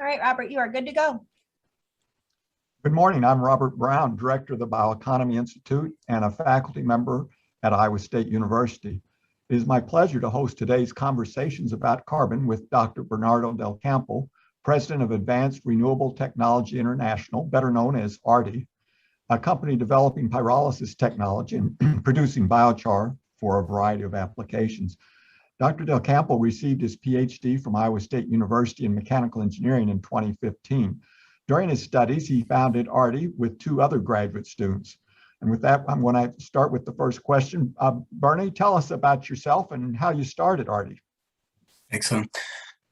All right, Robert, you are good to go. Good morning. I'm Robert Brown, Director of the Bioeconomy Institute and a faculty member at Iowa State University. It is my pleasure to host today's conversations about carbon with Dr. Bernardo del Campo, President of Advanced Renewable Technology International, better known as ARTi, a company developing pyrolysis technology and producing biochar for a variety of applications. Dr. Del Campo received his PhD from Iowa State University in mechanical engineering in 2015. During his studies, he founded ARTi with two other graduate students. And with that, I'm going to start with the first question. Bernie, tell us about yourself and how you started ARTi. Excellent.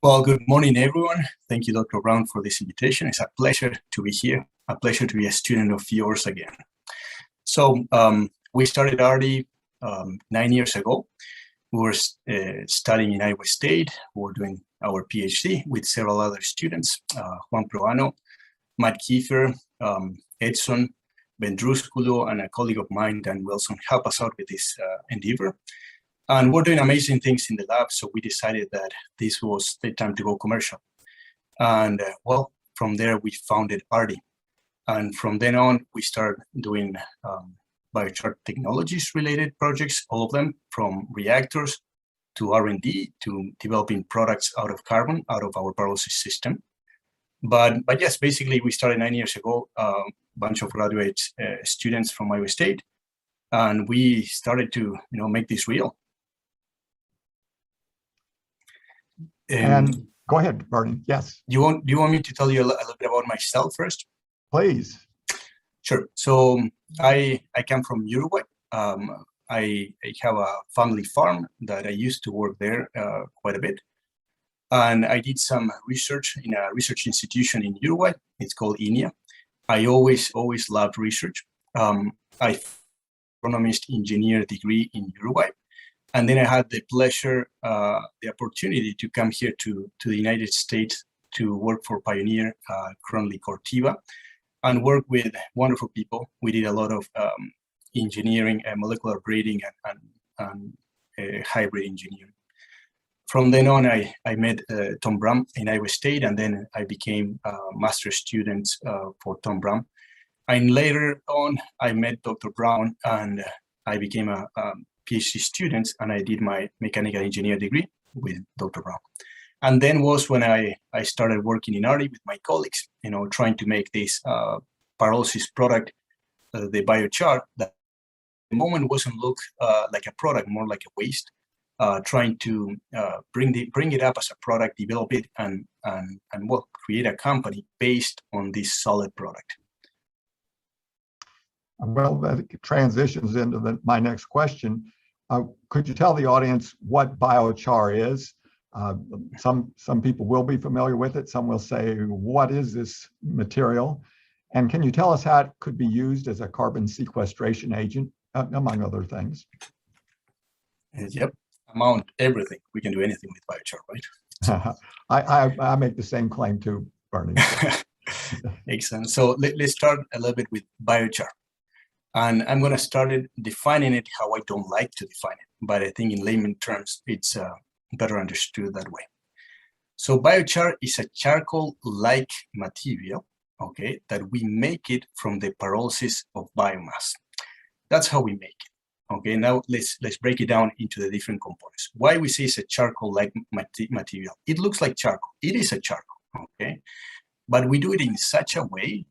Well, good morning, everyone. Thank you, Dr. Brown, for this invitation. It's a pleasure to be here, a pleasure to be a student of yours again. So we started ARTi 9 years ago. We were studying in Iowa State. We were doing our PhD with several other students, Juan Proano, Matt Kiefer, Edson, Ben Drusculo, and a colleague of mine, Dan Wilson, helped us out with this endeavor. And we're doing amazing things in the lab, so we decided that this was the time to go commercial. And well, from there, we founded ARTi. And from then on, we started doing biochar technologies related projects, all of them, from reactors to R&D to developing products out of carbon, out of our pyrolysis system. But yes, basically we started 9 years ago, a bunch of graduate students from Iowa State, and we started to make this real. And go ahead, Bernie. Yes. Do you want me to tell you a little bit about myself first? Please. Sure. So I come from Uruguay. I have a family farm that I used to work there quite a bit. And I did some research in a research institution in Uruguay. It's called INEA. I always loved research. I agronomist engineer degree in Uruguay. And then I had the pleasure, the opportunity to come here to the United States to work for Pioneer, currently Corteva, and work with wonderful people. We did a lot of engineering and molecular breeding and hybrid engineering. From then on, I met Tom Bram in Iowa State, and then I became a master's student for Tom Bram. And later on, I met Dr. Brown, and I became a PhD student, and I did my mechanical engineer degree with Dr. Brown. And then was when I started working in ARTi with my colleagues, trying to make this pyrolysis product, the biochar, that at the moment wasn't look like a product, more like a waste. Trying to bring it up as a product, develop it, and well, create a company based on this solid product. Well, that transitions into my next question. Could you tell the audience what biochar is? Some people will be familiar with it. Some will say, what is this material? And can you tell us how it could be used as a carbon sequestration agent, among other things? Yep. Amount everything. We can do anything with biochar, right? I make the same claim too, Bernie. Excellent. So let's start a little bit with biochar. And I'm going to start defining it how I don't like to define it. But I think in layman terms, it's better understood that way. So biochar is a charcoal-like material, okay, that we make it from the pyrolysis of biomass. That's how we make it. Okay, now let's break it down into the different components. Why we say it's a charcoal-like material? It looks like charcoal. It is a charcoal, okay? But we do it in such a way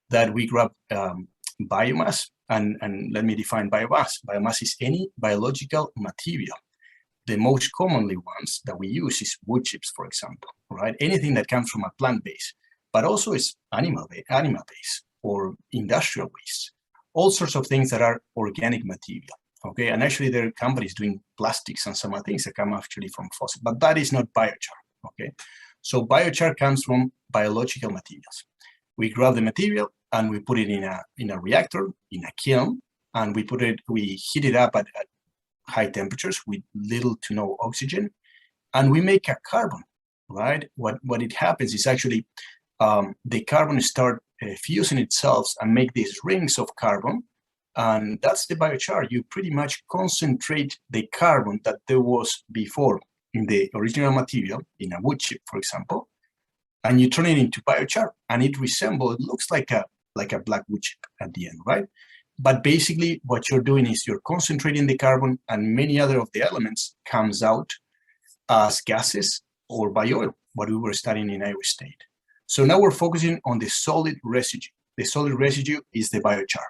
that we grab biomass, and let me define biomass. Biomass is any biological material. The most commonly ones that we use is wood chips, for example, right? Anything that comes from a plant base, but also is animal base or industrial waste. All sorts of things that are organic material, okay? And actually there are companies doing plastics and some other things that come actually from fossil, but that is not biochar, okay? So biochar comes from biological materials. We grab the material and we put it in a reactor, in a kiln, and we heat it up at high temperatures with little to no oxygen, and we make a carbon, right? What it happens is actually the carbon start fusing itself and make these rings of carbon, and that's the biochar. You pretty much concentrate the carbon that there was before in the original material, in a wood chip, for example, and you turn it into biochar, and it looks like a black wood chip at the end, right? But basically what you're doing is you're concentrating the carbon, and many other of the elements comes out as gases or by oil, what we were studying in Iowa State. So now we're focusing on the solid residue. The solid residue is the biochar.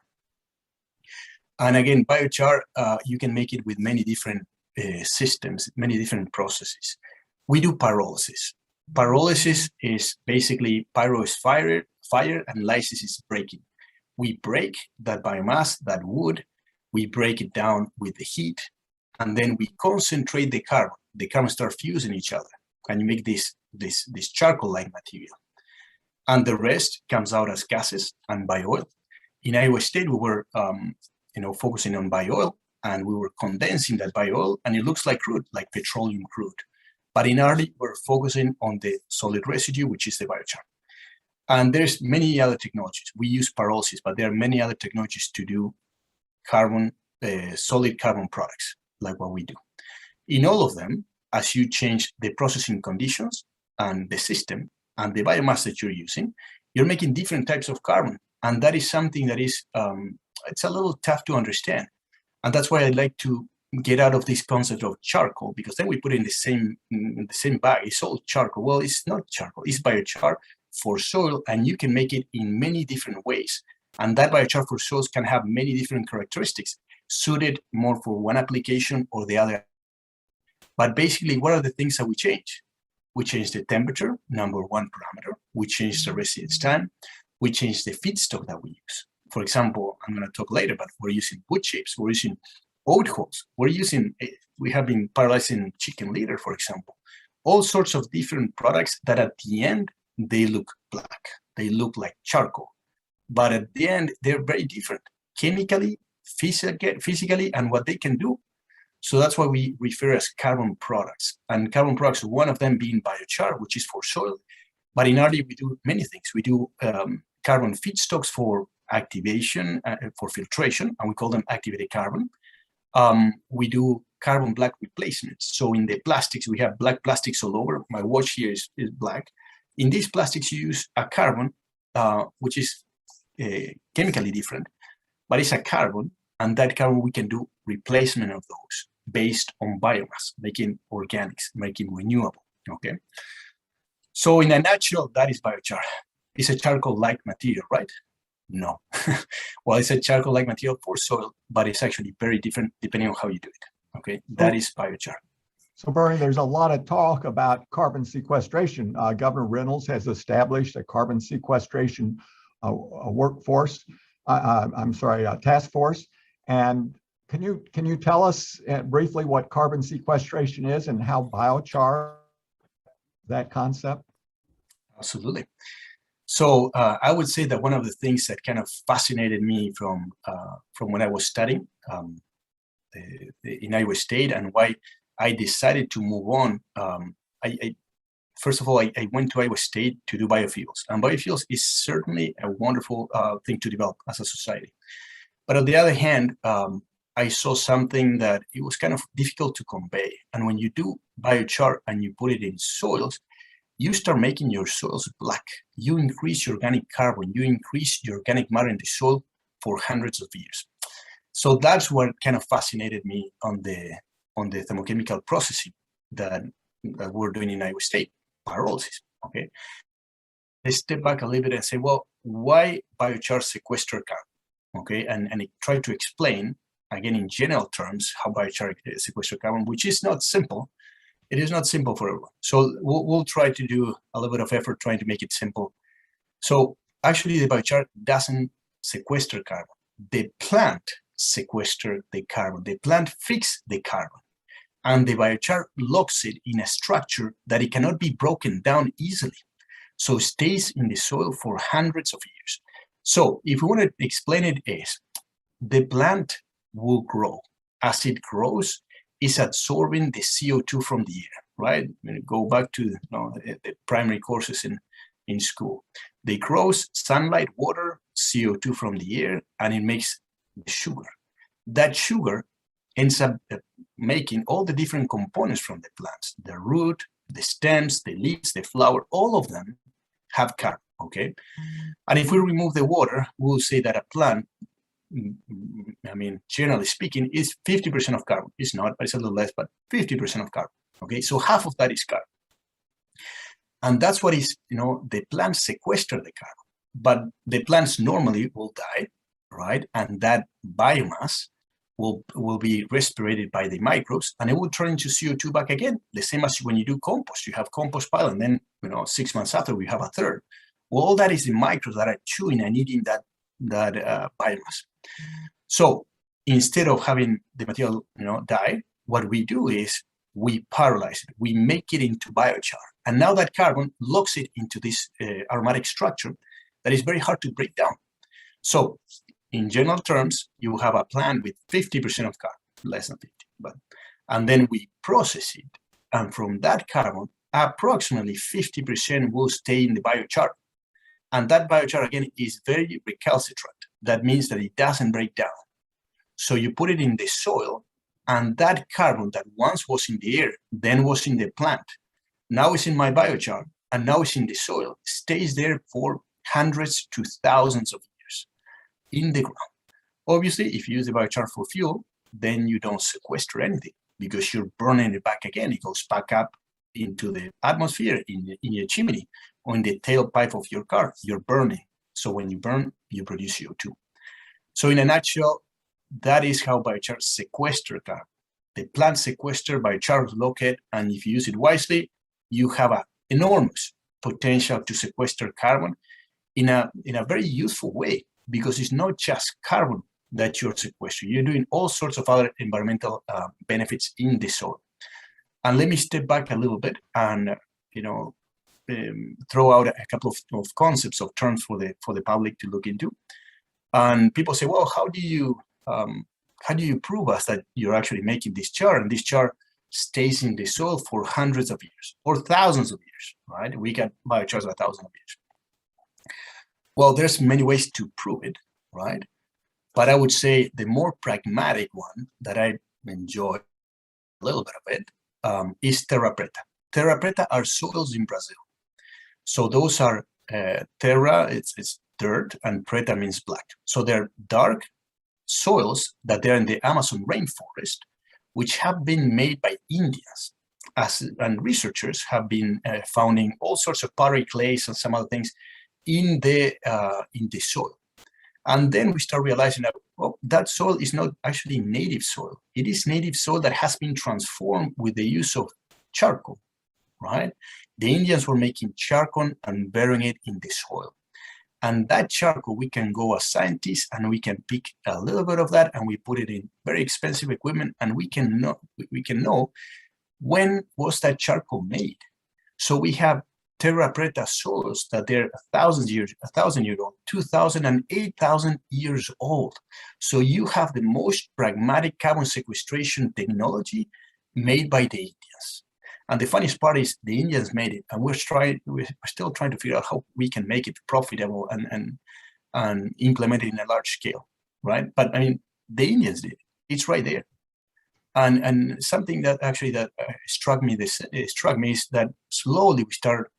And again, biochar, you can make it with many different systems, many different processes. We do pyrolysis. Pyrolysis is basically pyro is fire, and lysis is breaking. We break that biomass, that wood, we break it down with the heat, and then we concentrate the carbon. The carbon start fusing each other, and you make this charcoal-like material. And the rest comes out as gases and bio-oil. In Iowa State, we were focusing on bio-oil, and we were condensing that bio-oil, and it looks like crude, like petroleum crude. But in ARTi, we're focusing on the solid residue, which is the biochar. And there's many other technologies. We use pyrolysis, but there are many other technologies to do solid carbon products, like what we do. In all of them, as you change the processing conditions and the system and the biomass that you're using, you're making different types of carbon. And that is something that is, it's a little tough to understand. And that's why I'd like to get out of this concept of charcoal, because then we put it in the same bag. It's all charcoal. Well, it's not charcoal, it's biochar for soil, and you can make it in many different ways. And that biochar for soils can have many different characteristics, suited more for one application or the other. But basically, what are the things that we change? We change the temperature, number one parameter. We change the residence time. We change the feedstock that we use. For example, I'm going to talk later, but we're using wood chips. We're using oat hulls. We have been pyrolyzing chicken litter, for example. All sorts of different products that at the end, they look black. They look like charcoal. But at the end, they're very different, chemically, physically, and what they can do. So that's why we refer as carbon products. And carbon products, one of them being biochar, which is for soil. But in ARTi, we do many things. We do carbon feedstocks for activation, for filtration, and we call them activated carbon. We do carbon black replacements. So in the plastics, we have black plastics all over. My watch here is black. In these plastics, you use a carbon, which is chemically different, but it's a carbon, and that carbon we can do replacement of those based on biomass, making organics, making renewable, okay? So in a nutshell, that is biochar. It's a charcoal-like material, right? No. Well, it's a charcoal-like material for soil, but it's actually very different depending on how you do it, okay? That is biochar. So Bernie, there's a lot of talk about carbon sequestration. Governor Reynolds has established a carbon sequestration task force. And can you tell us briefly what carbon sequestration is and how biochar, that concept? Absolutely. So I would say that one of the things that kind of fascinated me from when I was studying in Iowa State, and why I decided to move on. First of all, I went to Iowa State to do biofuels, and biofuels is certainly a wonderful thing to develop as a society. But on the other hand, I saw something that it was kind of difficult to convey. And when you do biochar and you put it in soils, you start making your soils black. You increase your organic carbon, you increase your organic matter in the soil for hundreds of years. So that's what kind of fascinated me on the thermochemical processing that we're doing in Iowa State, pyrolysis, okay? Let's step back a little bit and say, well, why biochar sequester carbon, okay? And I try to explain, again, in general terms, how biochar sequester carbon, which is not simple. It is not simple for everyone. So we'll try to do a little bit of effort trying to make it simple. So actually, the biochar doesn't sequester carbon. The plant sequester the carbon. The plant fixes the carbon. And the biochar locks it in a structure that it cannot be broken down easily. So it stays in the soil for hundreds of years. So if we want to explain it as, the plant will grow. As it grows, it's absorbing the CO2 from the air, right? Go back to the primary courses in school. They grows sunlight, water, CO2 from the air, and it makes the sugar. That sugar ends up making all the different components from the plants, the root, the stems, the leaves, the flower, all of them have carbon, okay? And if we remove the water, we'll say that a plant, I mean, generally speaking, is 50% of carbon. It's not, but it's a little less, but 50% of carbon, okay? So half of that is carbon. And that's what is, you know, the plants sequester the carbon, but the plants normally will die, right? And that biomass will be respirated by the microbes, and it will turn into CO2 back again. The same as when you do compost, you have compost pile, and then, you know, 6 months after we have a third. Well, all that is the microbes that are chewing and eating that biomass. So instead of having the material, you know, die, what we do is we pyrolyze it. We make it into biochar, and now that carbon locks it into this aromatic structure that is very hard to break down. So in general terms, you have a plant with 50% of carbon, less than 50, and then we process it, and from that carbon, approximately 50% will stay in the biochar. And that biochar, again, is very recalcitrant. That means that it doesn't break down. So you put it in the soil, and that carbon that once was in the air, then was in the plant, now is in my biochar, and now is in the soil, stays there for hundreds to thousands of years in the ground. Obviously, if you use the biochar for fuel, then you don't sequester anything because you're burning it back again. It goes back up into the atmosphere in your chimney or in the tailpipe of your car. You're burning. So when you burn, you produce CO2. So in a nutshell, that is how biochar sequester carbon. The plant sequester biochar locate, and if you use it wisely, you have an enormous potential to sequester carbon in a very useful way, because it's not just carbon that you're sequestering. You're doing all sorts of other environmental benefits in the soil. And let me step back a little bit and, you know, throw out a couple of concepts, of terms for the public to look into. And people say, well, how do you prove us that you're actually making this char, and this char stays in the soil for hundreds of years or thousands of years, right? We can biochars 1,000 years. Well, there's many ways to prove it, right? But I would say the more pragmatic one that I enjoy a little bit of it is terra preta. Terra preta are soils in Brazil. So those are terra, it's dirt, and preta means black. So they're dark soils that they're in the Amazon rainforest, which have been made by Indians. And researchers have been finding all sorts of pottery clays and some other things in the soil. And then we start realizing that, well, that soil is not actually native soil. It is native soil that has been transformed with the use of charcoal, right? The Indians were making charcoal and burying it in the soil. And that charcoal, we can go as scientists and we can pick a little bit of that and we put it in very expensive equipment, and we can know when was that charcoal made. So we have terra preta soils that they're 1,000 years old, 2,000 and 8,000 years old. So you have the most pragmatic carbon sequestration technology made by the Indians. And the funniest part is the Indians made it, and we're still trying to figure out how we can make it profitable and implement it in a large scale, right? But I mean, the Indians did it. It's right there. And something that actually struck me is that slowly we start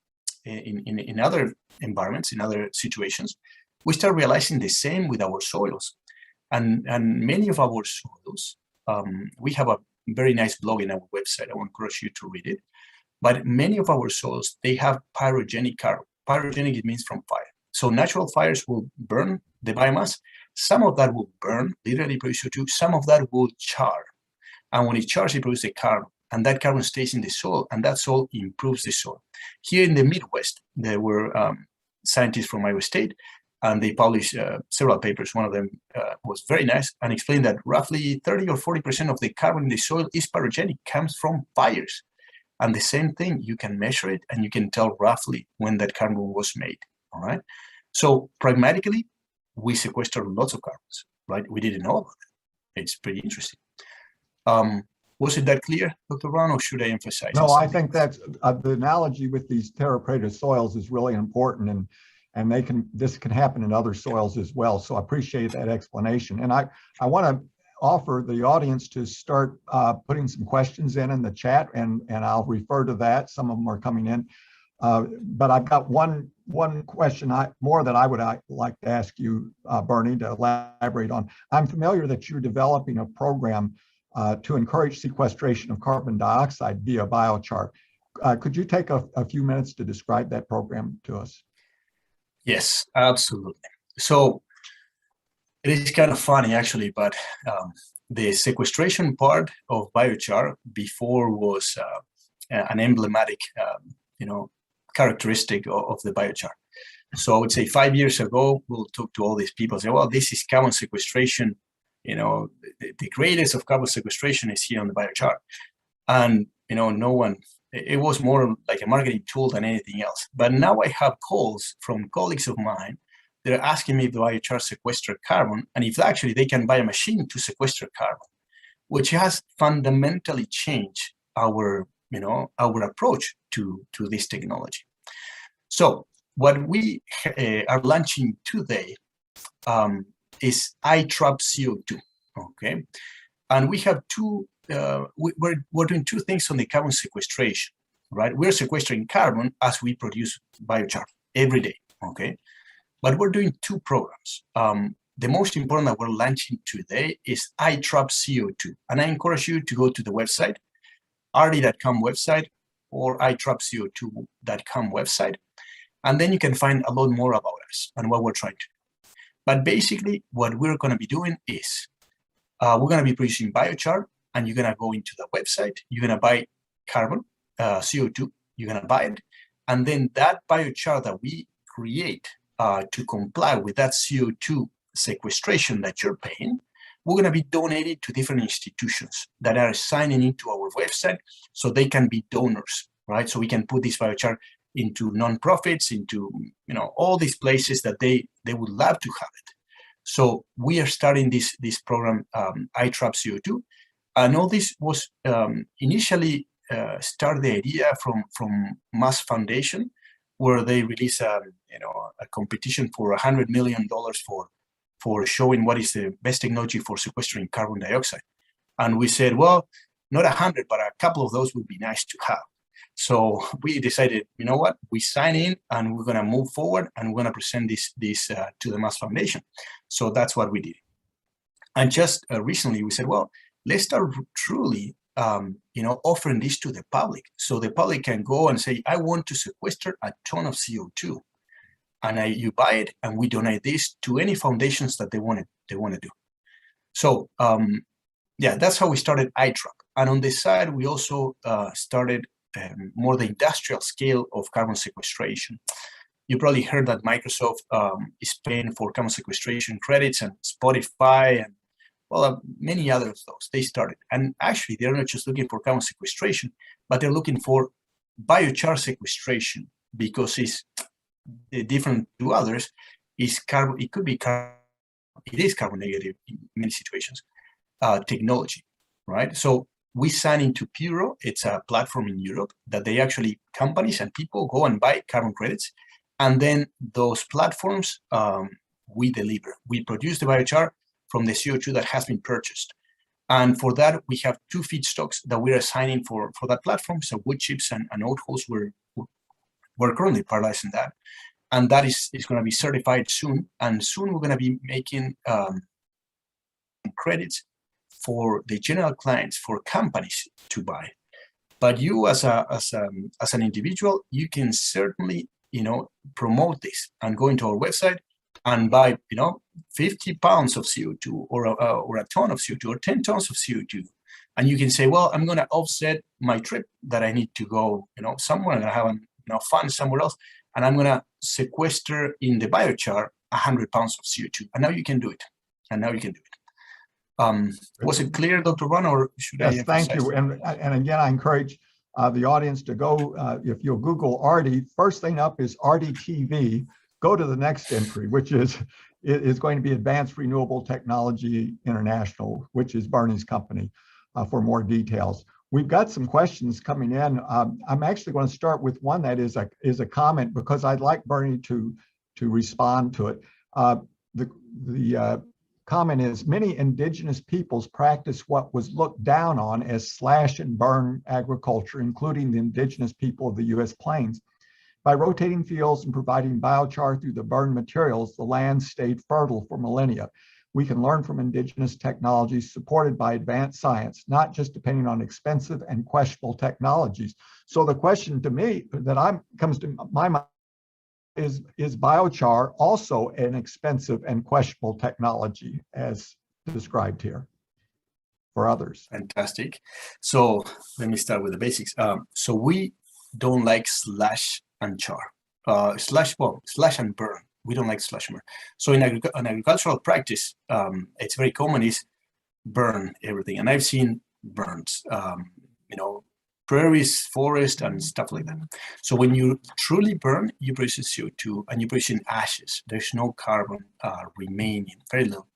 in other environments, in other situations, we start realizing the same with our soils. And many of our soils, we have a very nice blog in our website. I want to encourage you to read it. But many of our soils, they have pyrogenic carbon. Pyrogenic, it means from fire. So natural fires will burn the biomass. Some of that will burn, literally produce CO2. Some of that will char. And when it chars, it produces a carbon. And that carbon stays in the soil, and that soil improves the soil. Here in the Midwest, there were scientists from Iowa State, and they published several papers. One of them was very nice and explained that roughly 30 or 40% of the carbon in the soil is pyrogenic, comes from fires. And the same thing, you can measure it and you can tell roughly when that carbon was made, all right? So pragmatically, we sequester lots of carbons, right? We didn't know about it. It's pretty interesting. Was it that clear, Dr. Brown, or should I emphasize? No, I think that's the analogy with these terra preta soils is really important, and this can happen in other soils as well. So I appreciate that explanation. And I want to offer the audience to start putting some questions in the chat, and I'll refer to that. Some of them are coming in. But I've got one one question that I would like to ask you, Bernie, to elaborate on. I'm familiar that you're developing a program to encourage sequestration of carbon dioxide via biochar. Could you take a few minutes to describe that program to us? Yes, absolutely. So it is kind of funny, actually, but the sequestration part of biochar before was an emblematic, characteristic of the biochar. So I would say 5 years ago, we'll talk to all these people and say, well, this is carbon sequestration. The greatest of carbon sequestration is here on the biochar. And, no one, it was more like a marketing tool than anything else. But now I have calls from colleagues of mine. They're asking me if the biochar sequester carbon, and if actually they can buy a machine to sequester carbon, which has fundamentally changed our approach to this technology. So what we are launching today is iTrap CO2, okay? And we have we're doing two things on the carbon sequestration, right? We're sequestering carbon as we produce biochar every day, okay? But we're doing two programs. The most important that we're launching today is iTrap CO2. And I encourage you to go to the website, ARTi.com website, or iTrapCO2.com website. And then you can find a lot more about us and what we're trying to do. But basically, what we're going to be doing is we're going to be producing biochar, and you're going to go into the website. You're going to buy carbon, CO2. You're going to buy it. And then that biochar that we create to comply with that CO2 sequestration that you're paying, we're going to be donated to different institutions that are signing into our website so they can be donors, right? So we can put this biochar into nonprofits, into all these places that they would love to have it. So we are starting this program, iTrap CO2, and all this was initially started the idea from Mass Foundation, where they released a competition for $100 million for showing what is the best technology for sequestering carbon dioxide. And we said, well, not 100, but a couple of those would be nice to have. So we decided, you know what, we sign in and we're going to move forward and we're going to present this to the Mass Foundation. So that's what we did. And just recently we said, well, let's start truly, offering this to the public. So the public can go and say, I want to sequester a ton of CO2. And you buy it, and we donate this to any foundations that they want to do. So that's how we started iTrap. And on this side, we also started more the industrial scale of carbon sequestration. You probably heard that Microsoft is paying for carbon sequestration credits, and Spotify, and many others of those. They started, and actually, they're not just looking for carbon sequestration, but they're looking for biochar sequestration, because it's different to others. Is carbon? It could be carbon. It is carbon negative in many situations. Technology, right? So we sign into Pyro. It's a platform in Europe that they actually, companies and people go and buy carbon credits, and then those platforms we deliver. We produce the biochar from the CO2 that has been purchased. And for that, we have two feedstocks that we're assigning for that platform. So wood chips and oat hulls, we're currently pyrolyzing that. And that is going to be certified soon. And soon we're going to be making credits for the general clients, for companies to buy. But you as an individual, you can certainly, promote this and go into our website and buy, 50 pounds of CO2 or a ton of CO2 or 10 tons of CO2. And you can say, well, I'm going to offset my trip that I need to go, somewhere. I'm going to have fun somewhere else. And I'm going to sequester in the biochar 100 pounds of CO2. And now you can do it. Was it clear, Dr. Ron, or should I emphasize? Thank you. And again, I encourage the audience to go, if you'll Google ARTi, first thing up is ARTi TV. Go to the next entry, which is going to be Advanced Renewable Technology International, which is Bernie's company, for more details. We've got some questions coming in. I'm actually going to start with one that is a comment, because I'd like Bernie to respond to it. The comment is, many indigenous peoples practice what was looked down on as slash and burn agriculture, including the indigenous people of the U.S. plains. By rotating fields and providing biochar through the burned materials, the land stayed fertile for millennia. We can learn from indigenous technologies supported by advanced science, not just depending on expensive and questionable technologies. So the question to me that comes to my mind is biochar also an expensive and questionable technology as described here for others? Fantastic. So let me start with the basics. So we don't like slash and char. Slash and burn. We don't like slash and burn. So in an agricultural practice, it's very common is burn everything. And I've seen burns, prairies, forest, and stuff like that. So when you truly burn, you produce CO2 and you produce in ashes. There's no carbon remaining, very little,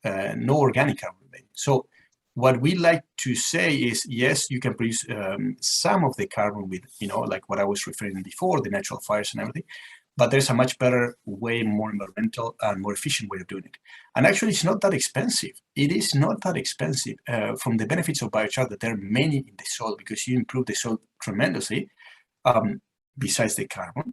no organic carbon remaining. So what we like to say is, yes, you can produce some of the carbon with, like what I was referring before, the natural fires and everything, but there's a much better way, more environmental and more efficient way of doing it. And actually, it's not that expensive. It is not that expensive from the benefits of biochar that there are many in the soil because you improve the soil tremendously besides the carbon.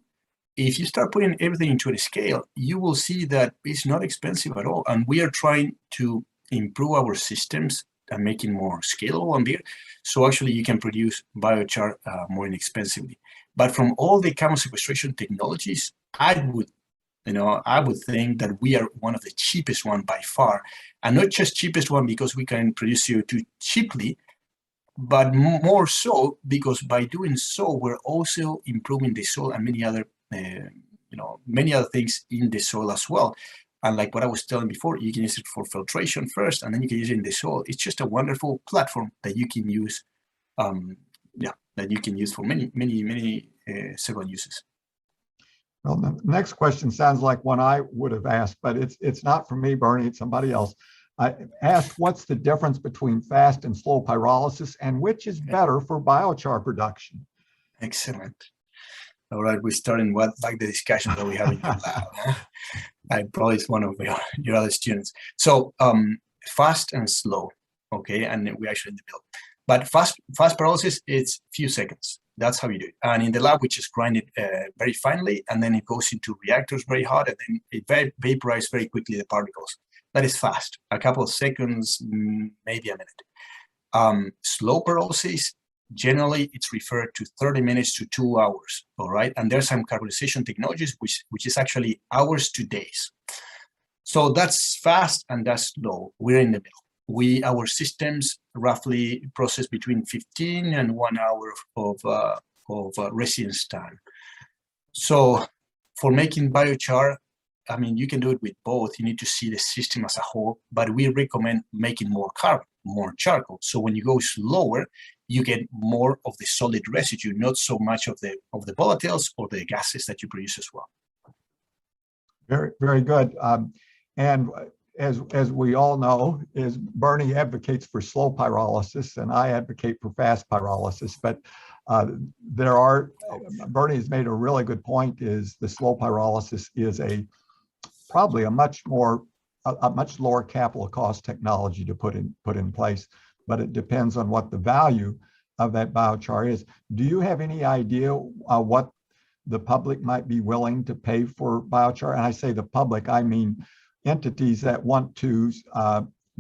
If you start putting everything into a scale, you will see that it's not expensive at all. And we are trying to improve our systems and making more scalable and bigger. So actually you can produce biochar more inexpensively. But from all the carbon sequestration technologies, I would think that we are one of the cheapest one by far, and not just cheapest one because we can produce CO2 cheaply, but more so because by doing so, we're also improving the soil and many other things in the soil as well. And like what I was telling before, you can use it for filtration first, and then you can use it in the soil. It's just a wonderful platform that you can use. That you can use for many several uses. Well, the next question sounds like one I would have asked, but it's not for me, Bernie, it's somebody else. I asked, what's the difference between fast and slow pyrolysis, and which is better for biochar production? Excellent. All right, we're starting like the discussion that we have in your lab. I probably is one of your other students. So fast and slow, okay, and we actually in the middle. But fast pyrolysis, it's few seconds. That's how you do it. And in the lab, we just grind it very finely, and then it goes into reactors very hot, and then it vaporizes very quickly the particles. That is fast, a couple of seconds, maybe a minute. Slow pyrolysis, generally it's referred to 30 minutes to 2 hours, all right? And there's some carbonization technologies, which is actually hours to days. So that's fast and that's slow. We're in the middle. Our systems roughly process between 15 and 1 hour of residence time. So for making biochar, I mean, you can do it with both. You need to see the system as a whole, but we recommend making more carbon, more charcoal. So when you go slower, you get more of the solid residue, not so much of the volatiles or the gases that you produce as well. Very, very good. And as we all know, Bernie advocates for slow pyrolysis, and I advocate for fast pyrolysis. But Bernie has made a really good point. Is the slow pyrolysis is probably a much lower capital cost technology to put in place, but it depends on what the value of that biochar is. Do you have any idea what the public might be willing to pay for biochar? And I say the public, I mean entities that want to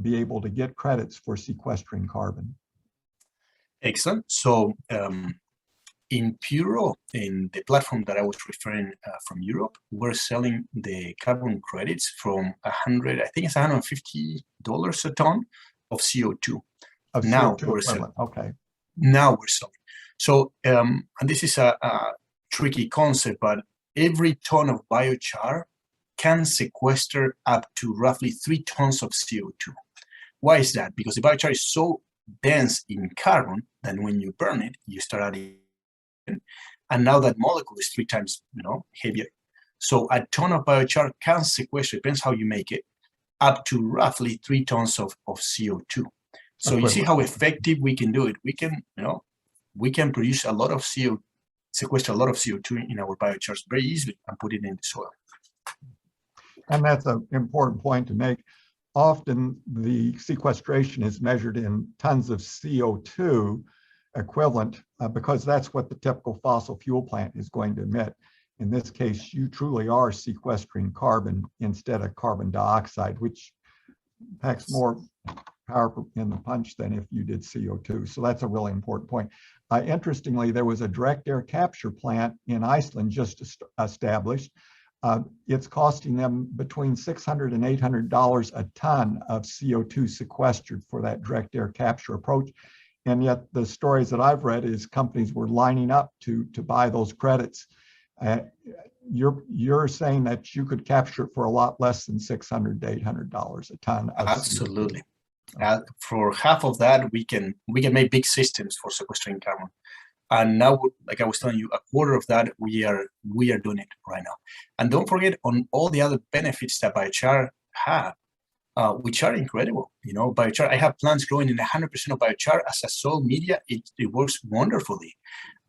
be able to get credits for sequestering carbon. Excellent. So in Puro, in the platform that I was referring from Europe, we're selling the carbon credits from $150 a ton of CO2. Now we're selling. Okay. Now we're selling. So, and this is a tricky concept, but every ton of biochar can sequester up to roughly 3 tons of CO2. Why is that? Because the biochar is so dense in carbon that when you burn it, you start adding, and now that molecule is 3 times, heavier. So a ton of biochar can sequester, depends how you make it, up to roughly 3 tons of CO2. So you see how effective we can do it. We can produce a lot of CO2, sequester a lot of CO2 in our biochars very easily and put it in the soil. And that's an important point to make. Often the sequestration is measured in tons of CO2, equivalent because that's what the typical fossil fuel plant is going to emit. In this case, you truly are sequestering carbon instead of carbon dioxide, which packs more power in the punch than if you did CO2. So that's a really important point. Interestingly, there was a direct air capture plant in Iceland just established. It's costing them between $600 and $800 a ton of CO2 sequestered for that direct air capture approach. And yet the stories that I've read is companies were lining up to buy those credits. You're saying that you could capture it for a lot less than $600 to $800 a ton of Absolutely. For half of that, we can make big systems for sequestering carbon. And now, like I was telling you, a quarter of that we are doing it right now. And don't forget on all the other benefits that biochar have, which are incredible. You know, biochar. I have plants growing in 100% of biochar as a soil media. It works wonderfully,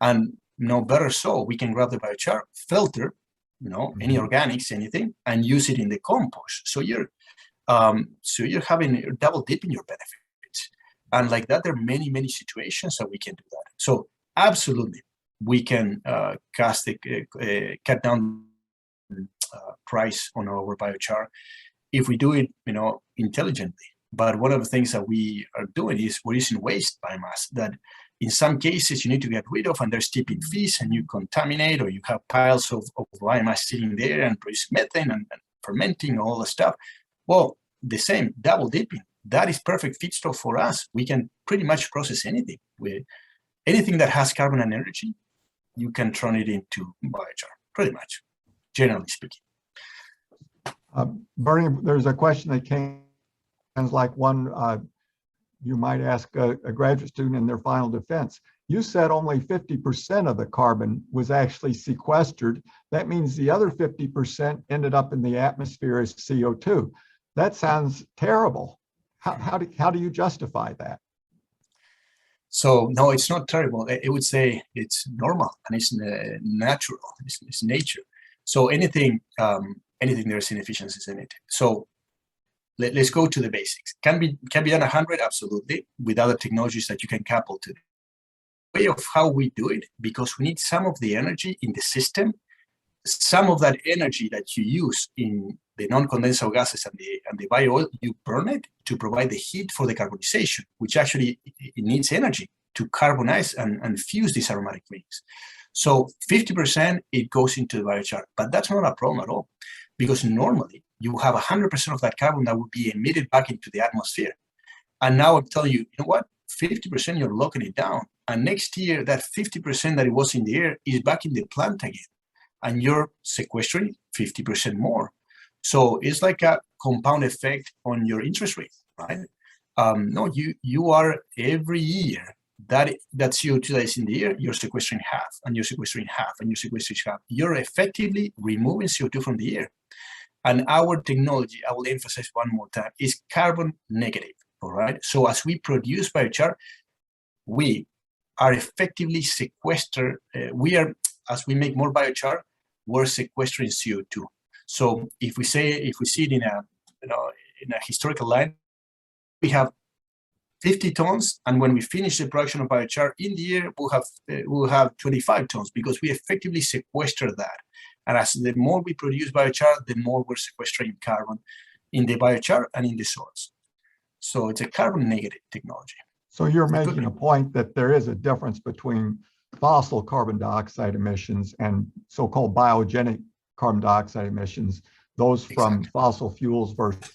and no better so. We can grab the biochar, filter, any organics, anything, and use it in the compost. So you're having double dipping your benefits, and like that, there are many situations that we can do that. So absolutely, we can cut down price on our biochar if we do it, intelligently. But one of the things that we are doing is we're using waste biomass that in some cases you need to get rid of, and there's tipping fees, and you contaminate, or you have piles of biomass sitting there and produce methane and fermenting, all the stuff. Well, the same, double dipping. That is perfect feedstock for us. We can pretty much process anything. Anything that has carbon and energy, you can turn it into biochar, pretty much, generally speaking. Bernie, there's a question that came, sounds like one you might ask a graduate student in their final defense. You said only 50% of the carbon was actually sequestered. That means the other 50% ended up in the atmosphere as CO2. That sounds terrible. How do you justify that? So no, it's not terrible. I would say it's normal and it's natural. It's nature. So anything there's inefficiencies in it. So let's go to the basics. Can be done 100, absolutely, with other technologies that you can couple to. The way of how we do it, because we need some of the energy in the system, some of that energy that you use in the non-condensable gases and the bio oil, you burn it to provide the heat for the carbonization, which actually it needs energy to carbonize and fuse these aromatic rings. So 50% it goes into the biochar, but that's not a problem at all, because normally you have 100% of that carbon that would be emitted back into the atmosphere. And now I'm telling you, you know what? 50% you're locking it down, and next year that 50% that it was in the air is back in the plant again, and you're sequestering 50% more. So it's like a compound effect on your interest rate, right? No, you are every year that CO2 that is in the air, you're sequestering half, and you're sequestering half, and you're sequestering half. You're effectively removing CO2 from the air. And our technology, I will emphasize one more time, is carbon negative, all right? So as we produce biochar, we are effectively as we make more biochar, we're sequestering CO2. So if we see it in a historical line, we have 50 tons, and when we finish the production of biochar in the year, we'll have 25 tons, because we effectively sequester that. And as the more we produce biochar, the more we're sequestering carbon in the biochar and in the soils. So it's a carbon negative technology. So you're making a point that there is a difference between fossil carbon dioxide emissions and so-called biogenic carbon dioxide emissions, those from fossil fuels versus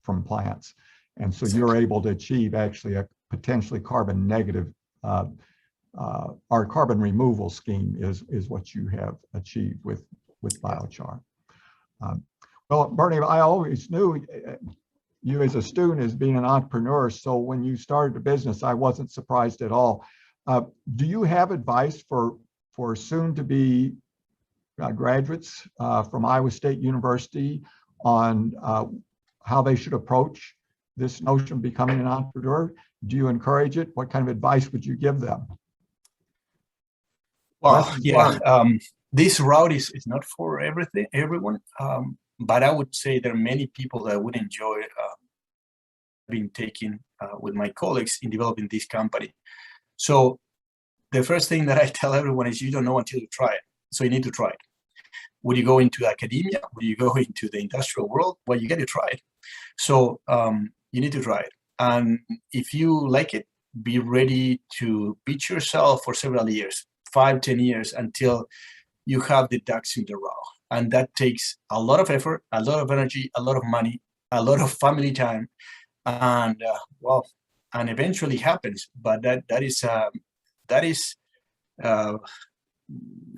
from plants. And so you're able to achieve actually a potentially carbon negative, our carbon removal scheme is what you have achieved with biochar. Well, Bernie, I always knew you as a student as being an entrepreneur. So when you started the business, I wasn't surprised at all. Do you have advice for soon to be graduates from Iowa State University on how they should approach this notion of becoming an entrepreneur? Do you encourage it? What kind of advice would you give them? Well, this route is not for everyone, but I would say there are many people that would enjoy being taken with my colleagues in developing this company. So the first thing that I tell everyone is you don't know until you try it. So you need to try it. Would you go into academia? Would you go into the industrial world? Well, you got to try it. So you need to try it. And if you like it, be ready to beat yourself for several years, 5, 10 years, until you have the ducks in the row. And that takes a lot of effort, a lot of energy, a lot of money, a lot of family time, and well, and eventually happens. But that is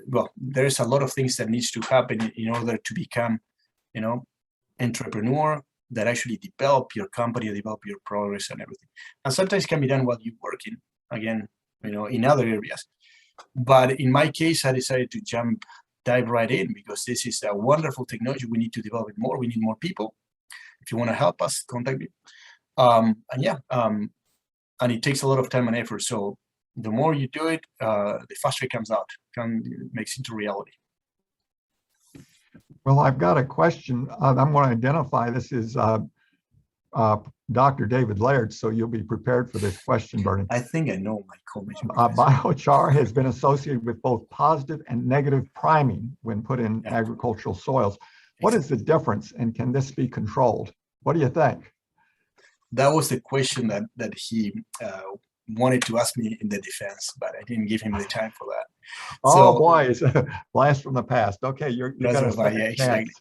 well, there's a lot of things that needs to happen in order to become, entrepreneur that actually develop your company, develop your progress and everything. And sometimes can be done while you're working, again, in other areas. But in my case, I decided to dive right in because this is a wonderful technology. We need to develop it more. We need more people. If you want to help us, contact me. And it takes a lot of time and effort. So the more you do it, the faster it comes out, makes it into reality. Well, I've got a question. I'm going to identify this is Dr. David Laird, so you'll be prepared for this question, Bernard. I think I know my college. Biochar has been associated with both positive and negative priming when put in agricultural soils. What is the difference, and can this be controlled? What do you think? That was the question that he wanted to ask me in the defense, but I didn't give him the time for that. Oh boy, it's a blast from the past. Okay, you're got a second chance.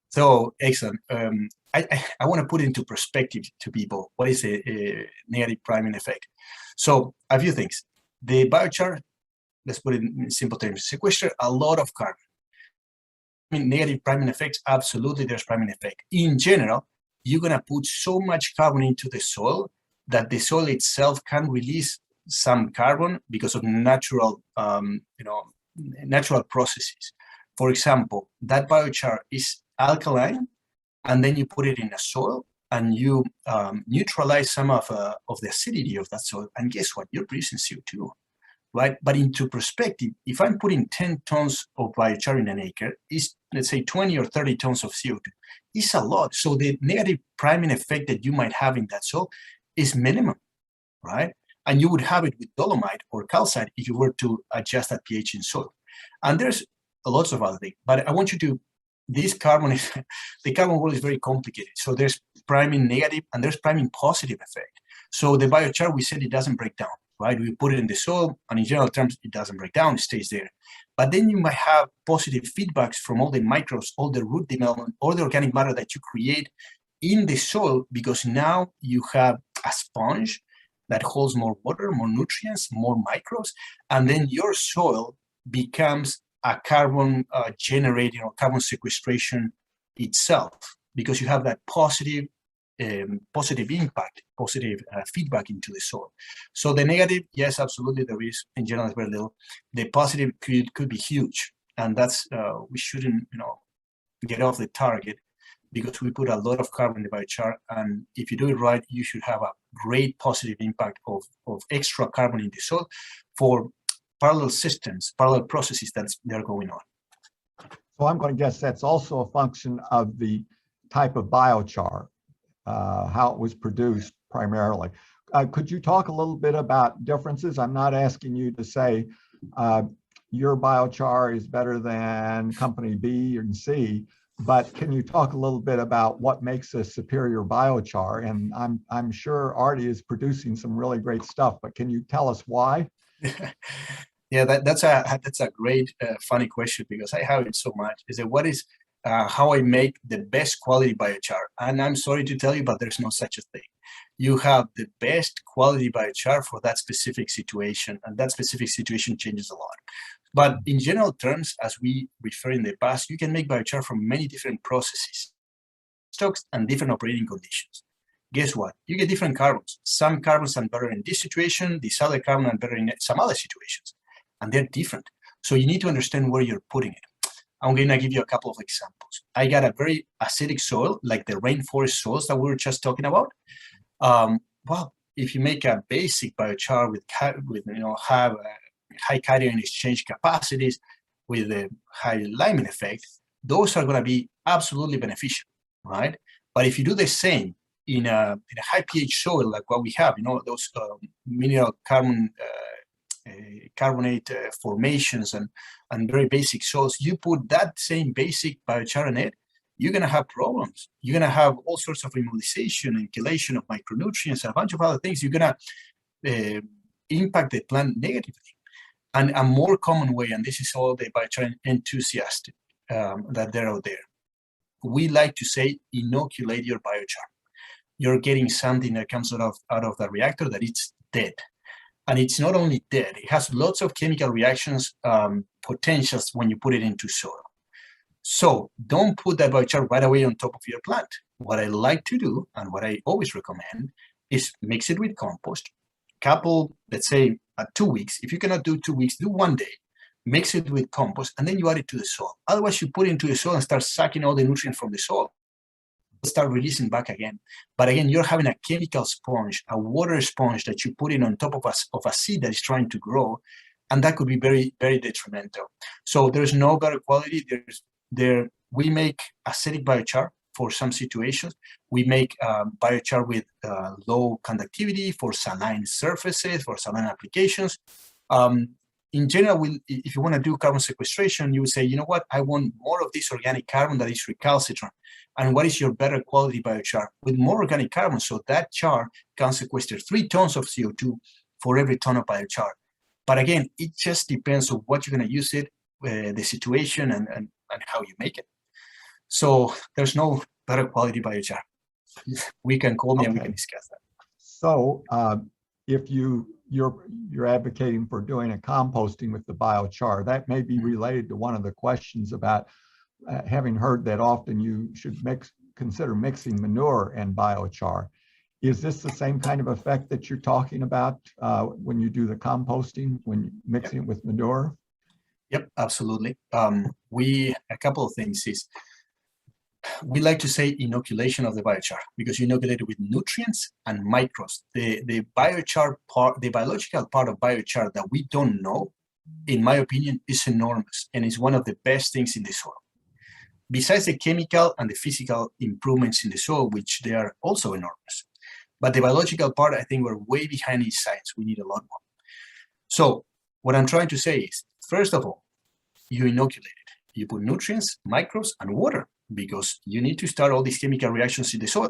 So excellent. I want to put into perspective to people what is a negative priming effect. So a few things. The biochar, let's put it in simple terms, sequester a lot of carbon. I mean, negative priming effects, absolutely there's priming effect. In general, you're gonna put so much carbon into the soil that the soil itself can release some carbon because of natural, natural processes. For example, that biochar is alkaline, and then you put it in a soil and you neutralize some of the acidity of that soil. And guess what? You're producing CO2, right? But into perspective, if I'm putting 10 tons of biochar in an acre, is let's say 20 or 30 tons of CO2. It's a lot. So the negative priming effect that you might have in that soil is minimum, right? And you would have it with dolomite or calcite if you were to adjust that pH in soil. And there's lots of other things, but I want you to, this carbon is, the carbon world is very complicated. So there's priming negative and there's priming positive effect. So the biochar, we said it doesn't break down, right? We put it in the soil and in general terms, it doesn't break down, it stays there. But then you might have positive feedbacks from all the microbes, all the root development, all the organic matter that you create in the soil, because now you have a sponge that holds more water, more nutrients, more microbes, and then your soil becomes a carbon generating or carbon sequestration itself, because you have that positive impact, positive feedback into the soil. So the negative, yes, absolutely, there is. In general, it's very little. The positive could be huge, and that's we shouldn't get off the target, because we put a lot of carbon in the biochar, and if you do it right, you should have a great positive impact of extra carbon in the soil for parallel systems, parallel processes that are going on. So I'm going to guess that's also a function of the type of biochar, how it was produced primarily. Could you talk a little bit about differences? I'm not asking you to say your biochar is better than company B and C, but can you talk a little bit about what makes a superior biochar? And I'm sure ARTi is producing some really great stuff, but can you tell us why? Yeah, that's a great funny question, because I have it so much. Is that what is how I make the best quality biochar? And I'm sorry to tell you, but there's no such a thing. You have the best quality biochar for that specific situation, and that specific situation changes a lot. But in general terms, as we refer in the past, you can make biochar from many different processes, stocks, and different operating conditions. Guess what? You get different carbons. Some carbons are better in this situation, these other carbons are better in some other situations, and they're different. So you need to understand where you're putting it. I'm going to give you a couple of examples. I got a very acidic soil, like the rainforest soils that we were just talking about. Well, if you make a basic biochar with have high cation exchange capacities with a high liming effect, those are going to be absolutely beneficial, right? But if you do the same in a high pH soil like what we have, those mineral carbon carbonate formations and very basic soils, you put that same basic biochar in it, you're going to have problems. You're going to have all sorts of immobilization and chelation of micronutrients and a bunch of other things. You're going to impact the plant negatively. And a more common way, and this is all the biochar enthusiasts that they're out there, we like to say inoculate your biochar. You're getting something that comes out of the reactor that it's dead. And it's not only dead, it has lots of chemical reactions potentials when you put it into soil. So don't put that biochar right away on top of your plant. What I like to do, and what I always recommend, is mix it with compost. Couple, let's say 2 weeks. If you cannot do 2 weeks, do 1 day. Mix it with compost, and then you add it to the soil. Otherwise, you put it into the soil and start sucking all the nutrients from the soil. Start releasing back again. But again, you're having a chemical sponge, a water sponge that you put in on top of a seed that is trying to grow, and that could be very, very detrimental. So there's no better quality. We make acidic biochar for some situations. We make biochar with low conductivity for saline surfaces, for saline applications. In general, if you want to do carbon sequestration, you would say, you know what, I want more of this organic carbon that is recalcitrant. And what is your better quality biochar? With more organic carbon, so that char can sequester 3 tons of CO2 for every ton of biochar. But again, it just depends on what you're going to use it, the situation, and how you make it. So there's no better quality biochar. We can call me and we can discuss that. So if you're advocating for doing a composting with the biochar, that may be related to one of the questions about having heard that often you should consider mixing manure and biochar. Is this the same kind of effect that you're talking about when you do the composting, when you're mixing it with manure? Yep, absolutely. A couple of things is, we like to say inoculation of the biochar, because you inoculate it with nutrients and microbes. The biochar part, the biological part of biochar that we don't know, in my opinion, is enormous, and is one of the best things in the soil. Besides the chemical and the physical improvements in the soil, which they are also enormous. But the biological part, I think we're way behind in science. We need a lot more. So what I'm trying to say is, first of all, you inoculate it. You put nutrients, microbes, and water, because you need to start all these chemical reactions in the soil.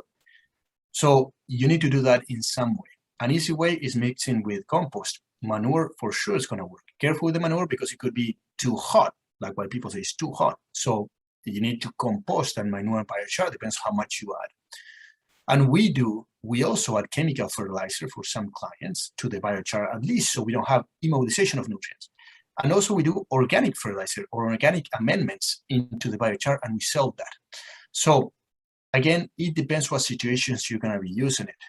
So you need to do that in some way. An easy way is mixing with compost. Manure, for sure, is going to work. Careful with the manure, because it could be too hot. Like what people say, it's too hot. So you need to compost and manure and biochar, depends how much you add. And we also add chemical fertilizer for some clients to the biochar, at least so we don't have immobilization of nutrients. And also we do organic fertilizer or organic amendments into the biochar, and we sell that. So again, it depends what situations you're going to be using it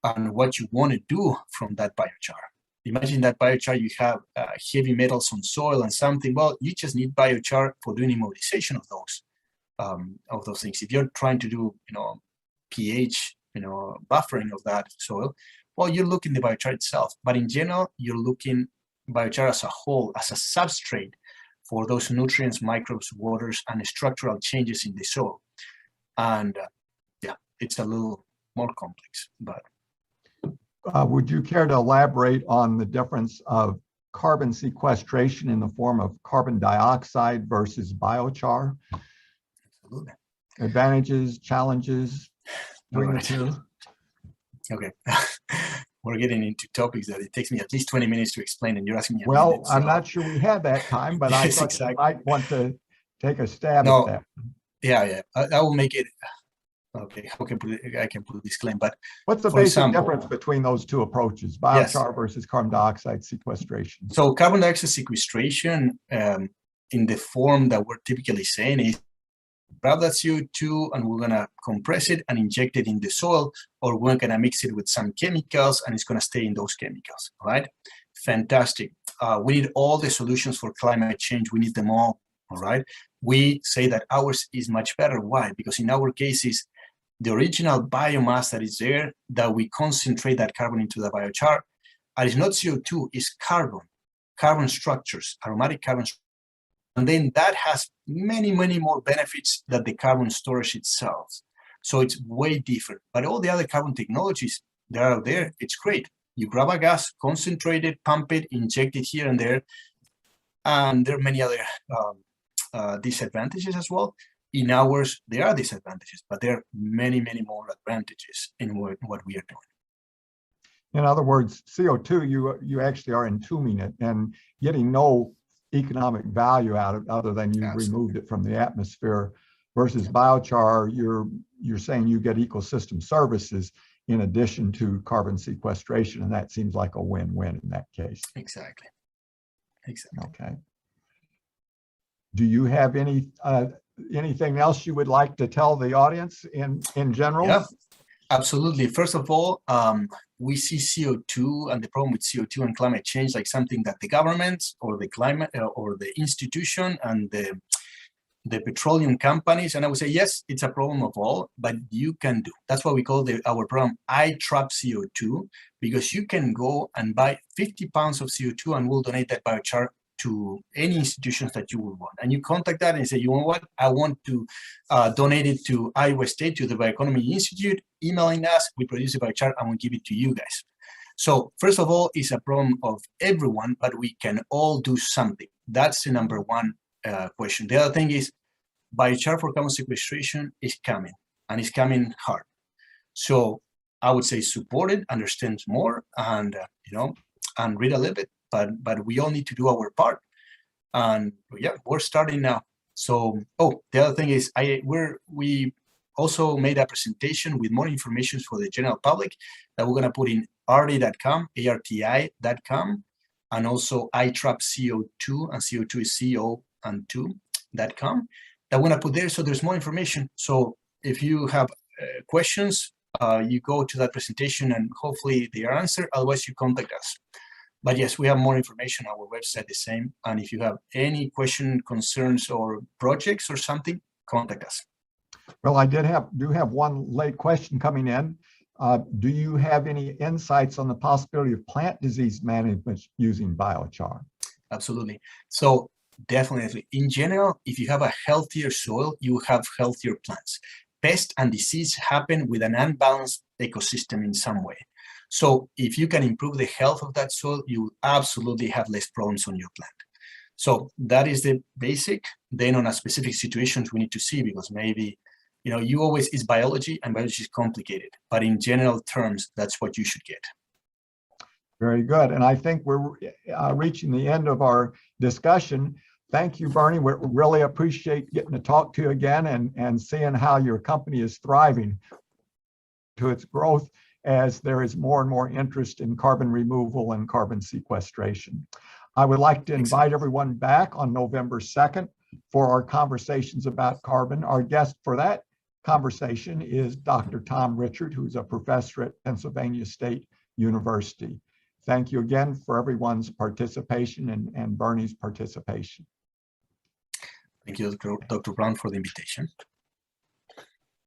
and what you want to do from that biochar. Imagine that biochar, you have heavy metals on soil and something. Well, you just need biochar for doing immobilization of those things. If you're trying to do, pH, buffering of that soil, well, you're looking the biochar itself. But in general, you're looking biochar as a whole, as a substrate for those nutrients, microbes, waters, and structural changes in the soil. And it's a little more complex, but. Would you care to elaborate on the difference of carbon sequestration in the form of carbon dioxide versus biochar? Absolutely. Advantages, challenges between the two? Okay. We're getting into topics that it takes me at least 20 minutes to explain, and you're asking me a Well, minute, so. I'm not sure we had that time, but Yes, I thought exactly. you might want to take a stab at that. Yeah. I will make it. Okay, I can put this claim, but what's the basic difference between those two approaches, biochar versus carbon dioxide sequestration? So carbon dioxide sequestration, in the form that we're typically saying, is grab that CO2 and we're gonna compress it and inject it in the soil, or we're gonna mix it with some chemicals and it's gonna stay in those chemicals, right? Fantastic. We need all the solutions for climate change. We need them all right? We say that ours is much better. Why? Because in our cases, the original biomass that is there, that we concentrate that carbon into the biochar, and it's not CO2, it's carbon structures, aromatic carbon structures. And then that has many, many more benefits than the carbon storage itself. So it's way different. But all the other carbon technologies that are out there, it's great. You grab a gas, concentrate it, pump it, inject it here and there. And there are many other disadvantages as well. In ours, there are disadvantages, but there are many, many more advantages in what we are doing. In other words, CO2, you actually are entombing it and getting no economic value out of it other than you removed it from the atmosphere, versus biochar, you're saying you get ecosystem services in addition to carbon sequestration, and that seems like a win-win in that case. Exactly. Okay. Do you have anything else you would like to tell the audience in general? Yeah, absolutely. First of all, we see CO2 and the problem with CO2 and climate change like something that the government or the climate or the institution and the petroleum companies, and I would say, yes, it's a problem of all, but you can do. That's what we call our program iTrap-CO2, because you can go and buy 50 pounds of CO2 and we'll donate that biochar to any institutions that you would want. And you contact that and say, you know what, I want to donate it to Iowa State, to the Bioeconomy Institute, emailing us, we produce a biochar and we give it to you guys. So first of all, it's a problem of everyone, but we can all do something. That's the number one question. The other thing is biochar for carbon sequestration is coming, and it's coming hard. So I would say support it, understand more, and and read a little bit. But we all need to do our part, and yeah, we're starting now. So the other thing is we also made a presentation with more information for the general public that we're gonna put in ARTi.com, ARTi.com, and also iTrap-CO2, and CO2 is CO and 2.com. That we're gonna put there, so there's more information. So if you have questions, you go to that presentation and hopefully they are answered. Otherwise, you contact us. But yes, we have more information on our website, the same. And if you have any question, concerns, or projects or something, contact us. Well, I do have one late question coming in. Do you have any insights on the possibility of plant disease management using biochar? Absolutely. So definitely, in general, if you have a healthier soil, you have healthier plants. Pest and disease happen with an unbalanced ecosystem in some way. So if you can improve the health of that soil, you absolutely have less problems on your plant. So that is the basic. Then on a specific situations, we need to see, because maybe, you always, it's biology, and biology is complicated. But in general terms, that's what you should get. Very good. And I think we're reaching the end of our discussion. Thank you, Bernie. We really appreciate getting to talk to you again and seeing how your company is thriving to its growth as there is more and more interest in carbon removal and carbon sequestration. I would like to invite everyone back on November 2nd for our conversations about carbon. Our guest for that conversation is Dr. Tom Richard, who's a professor at Pennsylvania State University. Thank you again for everyone's participation and Bernie's participation. Thank you, Dr. Brown, for the invitation.